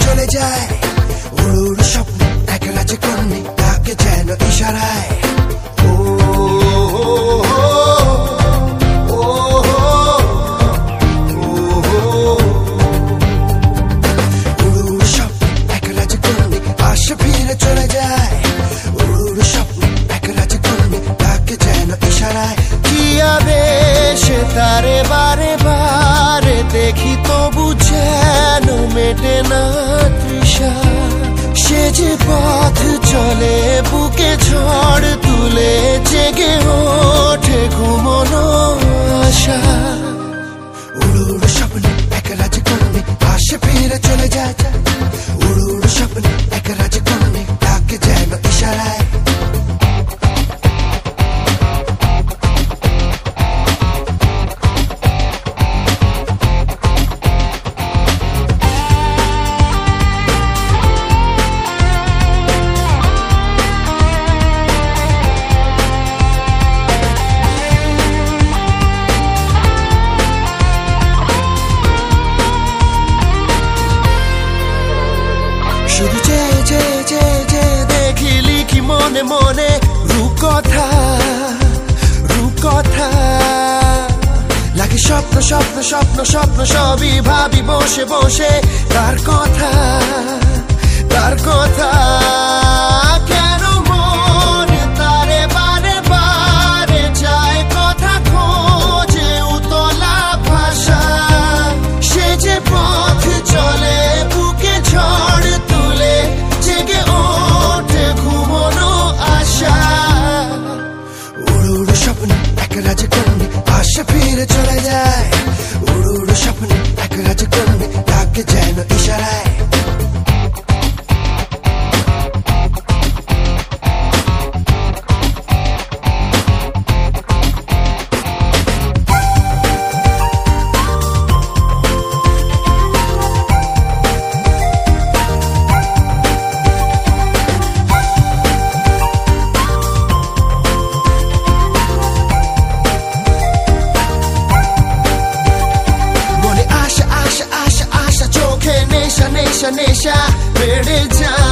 চলে যায় উড়ুর স্বপ্ন এক রাজকন্যা তাকে যেন ইশারায় উড়ুর স্বপ্ন এক রাজকন্যা আসে ফিরে চলে যায় উড়ুর স্বপ্ন এক রাজকন্যা তাকে যেন ইশারায় কি আবেশে তারে বারে বারে দেখি তবু যেন মেটে না তৃষা সে যে পথ চলে বুকে ঝড় তুলে জেগে ওঠে ঘুমনো আশা উড়ুর স্বপ্ন এক রাজকন্যা আসে ফিরে চলে যায় উড়ুর স্বপ্ন এক রাজকন্যা তাকে যেন ইশারায় শুধু যে দেখি লিখি মনে মনে রূপকথা লাগে স্বপ্ন স্বপ্ন স্বপ্ন স্বপ্ন সবই ভাবি বসে বসে তার কথা কেন মনে তারে বারে বারে যায় কথা খোঁজে উতলা ভাষা সে যে পথ চলে বুকে ঝড় তুলে জেগে ওঠে ঘুমনো আশা উড়ুর স্বপ্ন এক রাজকন্যা আসে ফিরে চলে যায় উড়ুর স্বপ্ন এক রাজকন্যা তাকে যেন ইশারায় নেশা বেড়ে যায়